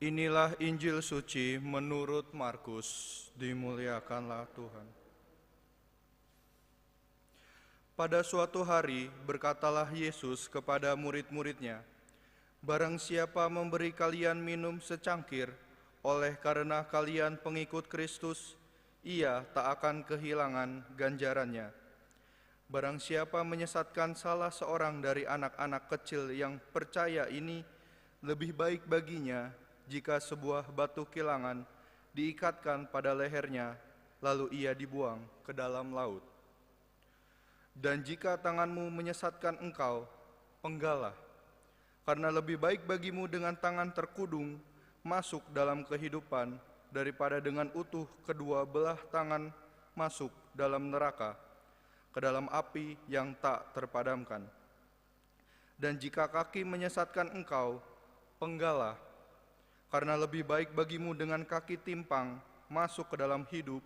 Inilah Injil suci menurut Markus. Dimuliakanlah Tuhan. Pada suatu hari berkatalah Yesus kepada murid-muridnya, "Barang siapa memberi kalian minum secangkir, oleh karena kalian pengikut Kristus, ia tak akan kehilangan ganjarannya. Barang siapa menyesatkan salah seorang dari anak-anak kecil yang percaya ini, lebih baik baginya jika sebuah batu kilangan diikatkan pada lehernya, lalu ia dibuang ke dalam laut. Dan jika tanganmu menyesatkan engkau, penggalah, karena lebih baik bagimu dengan tangan terkudung masuk dalam kehidupan daripada dengan utuh kedua belah tangan masuk dalam neraka, ke dalam api yang tak terpadamkan. Dan jika kaki menyesatkan engkau, penggalah, karena lebih baik bagimu dengan kaki timpang masuk ke dalam hidup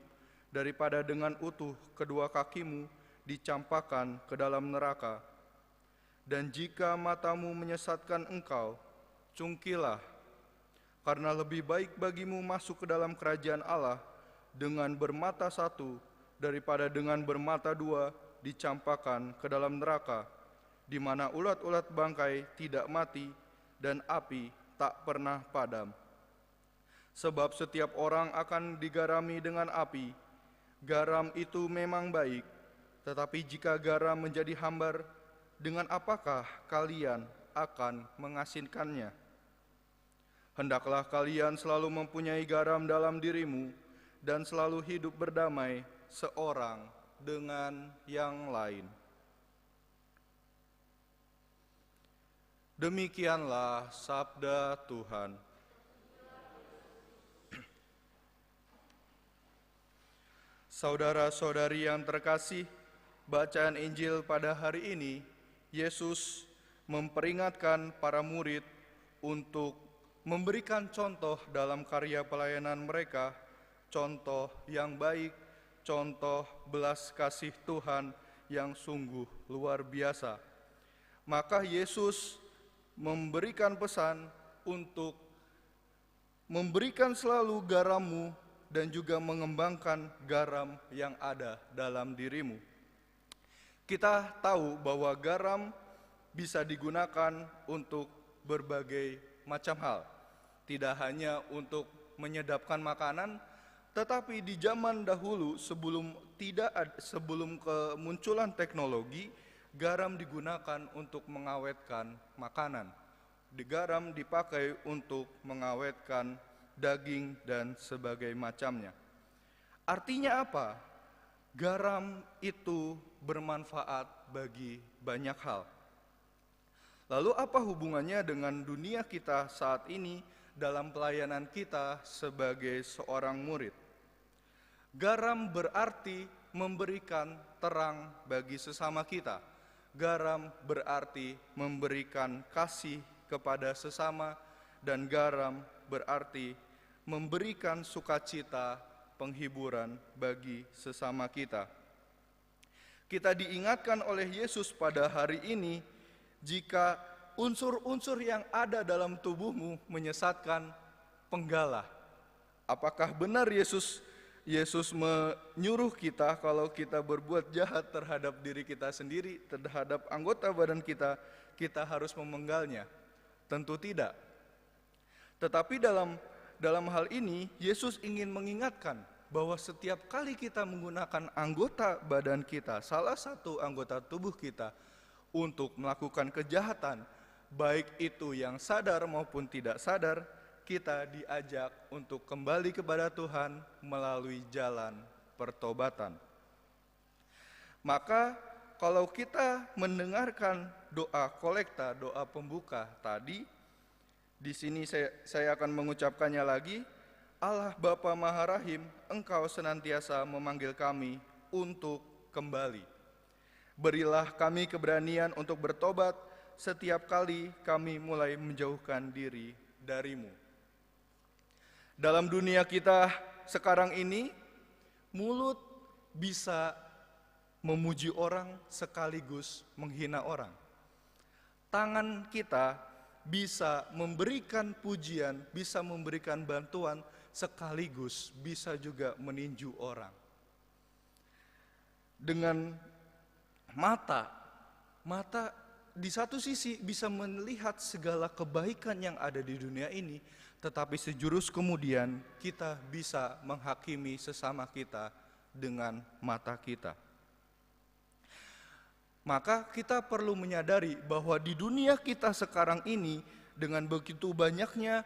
daripada dengan utuh kedua kakimu dicampakkan ke dalam neraka. Dan jika matamu menyesatkan engkau, cungkilah, karena lebih baik bagimu masuk ke dalam kerajaan Allah dengan bermata satu daripada dengan bermata dua dicampakkan ke dalam neraka, di mana ulat-ulat bangkai tidak mati dan api tak pernah padam. Sebab setiap orang akan digarami dengan api. Garam itu memang baik, tetapi jika garam menjadi hambar, dengan apakah kalian akan mengasinkannya? Hendaklah kalian selalu mempunyai garam dalam dirimu dan selalu hidup berdamai seorang dengan yang lain." Demikianlah sabda Tuhan. Saudara-saudari yang terkasih, bacaan Injil pada hari ini, Yesus memperingatkan para murid untuk memberikan contoh dalam karya pelayanan mereka, contoh yang baik, contoh belas kasih Tuhan yang sungguh luar biasa. Maka Yesus memberikan pesan untuk memberikan selalu garammu dan juga mengembangkan garam yang ada dalam dirimu. Kita tahu bahwa garam bisa digunakan untuk berbagai macam hal. Tidak hanya untuk menyedapkan makanan, tetapi di zaman dahulu sebelum kemunculan teknologi, garam digunakan untuk mengawetkan makanan. Garam dipakai untuk mengawetkan daging dan sebagainya macamnya. Artinya apa? Garam itu bermanfaat bagi banyak hal. Lalu apa hubungannya dengan dunia kita saat ini dalam pelayanan kita sebagai seorang murid? Garam berarti memberikan terang bagi sesama kita. Garam berarti memberikan kasih kepada sesama, dan garam berarti memberikan sukacita, penghiburan bagi sesama kita. Kita diingatkan oleh Yesus pada hari ini, jika unsur-unsur yang ada dalam tubuhmu menyesatkan, penggalah. Apakah benar Yesus menyuruh kita kalau kita berbuat jahat terhadap diri kita sendiri, terhadap anggota badan kita, kita harus memenggalnya? Tentu tidak. Tetapi dalam hal ini, Yesus ingin mengingatkan bahwa setiap kali kita menggunakan anggota badan kita, salah satu anggota tubuh kita, untuk melakukan kejahatan, baik itu yang sadar maupun tidak sadar, kita diajak untuk kembali kepada Tuhan melalui jalan pertobatan. Maka kalau kita mendengarkan doa kolekta, doa pembuka tadi, di sini saya akan mengucapkannya lagi. Allah Bapa Maha Rahim, Engkau senantiasa memanggil kami untuk kembali. Berilah kami keberanian untuk bertobat setiap kali kami mulai menjauhkan diri dari-Mu. Dalam dunia kita sekarang ini, mulut bisa memuji orang sekaligus menghina orang. Tangan kita bisa memberikan pujian, bisa memberikan bantuan, sekaligus bisa juga meninju orang. Dengan mata di satu sisi bisa melihat segala kebaikan yang ada di dunia ini, tetapi sejurus kemudian kita bisa menghakimi sesama kita dengan mata kita. Maka kita perlu menyadari bahwa di dunia kita sekarang ini, dengan begitu banyaknya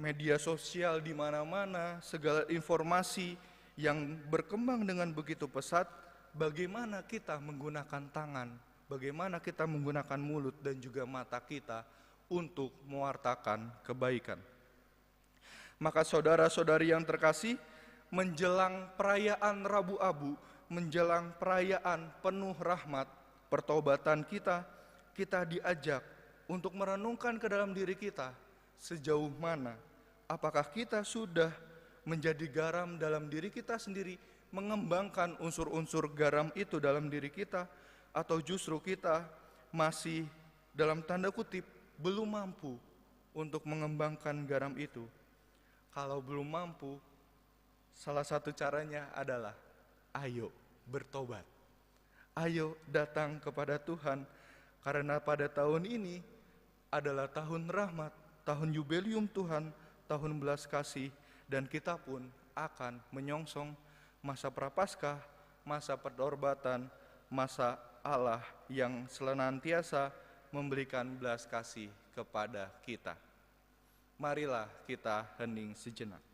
media sosial di mana-mana, segala informasi yang berkembang dengan begitu pesat, bagaimana kita menggunakan tangan, bagaimana kita menggunakan mulut dan juga mata kita untuk mewartakan kebaikan. Maka saudara-saudari yang terkasih, menjelang perayaan Rabu Abu, menjelang perayaan penuh rahmat, pertobatan kita diajak untuk merenungkan ke dalam diri kita, sejauh mana apakah kita sudah menjadi garam dalam diri kita sendiri, mengembangkan unsur-unsur garam itu dalam diri kita, atau justru kita masih dalam tanda kutip belum mampu untuk mengembangkan garam itu. Kalau belum mampu, salah satu caranya adalah ayo bertobat. Ayo datang kepada Tuhan, karena pada tahun ini adalah tahun rahmat, tahun jubilium Tuhan, tahun belas kasih, dan kita pun akan menyongsong masa prapaskah, masa pertobatan, masa Allah yang senantiasa memberikan belas kasih kepada kita. Marilah kita hening sejenak.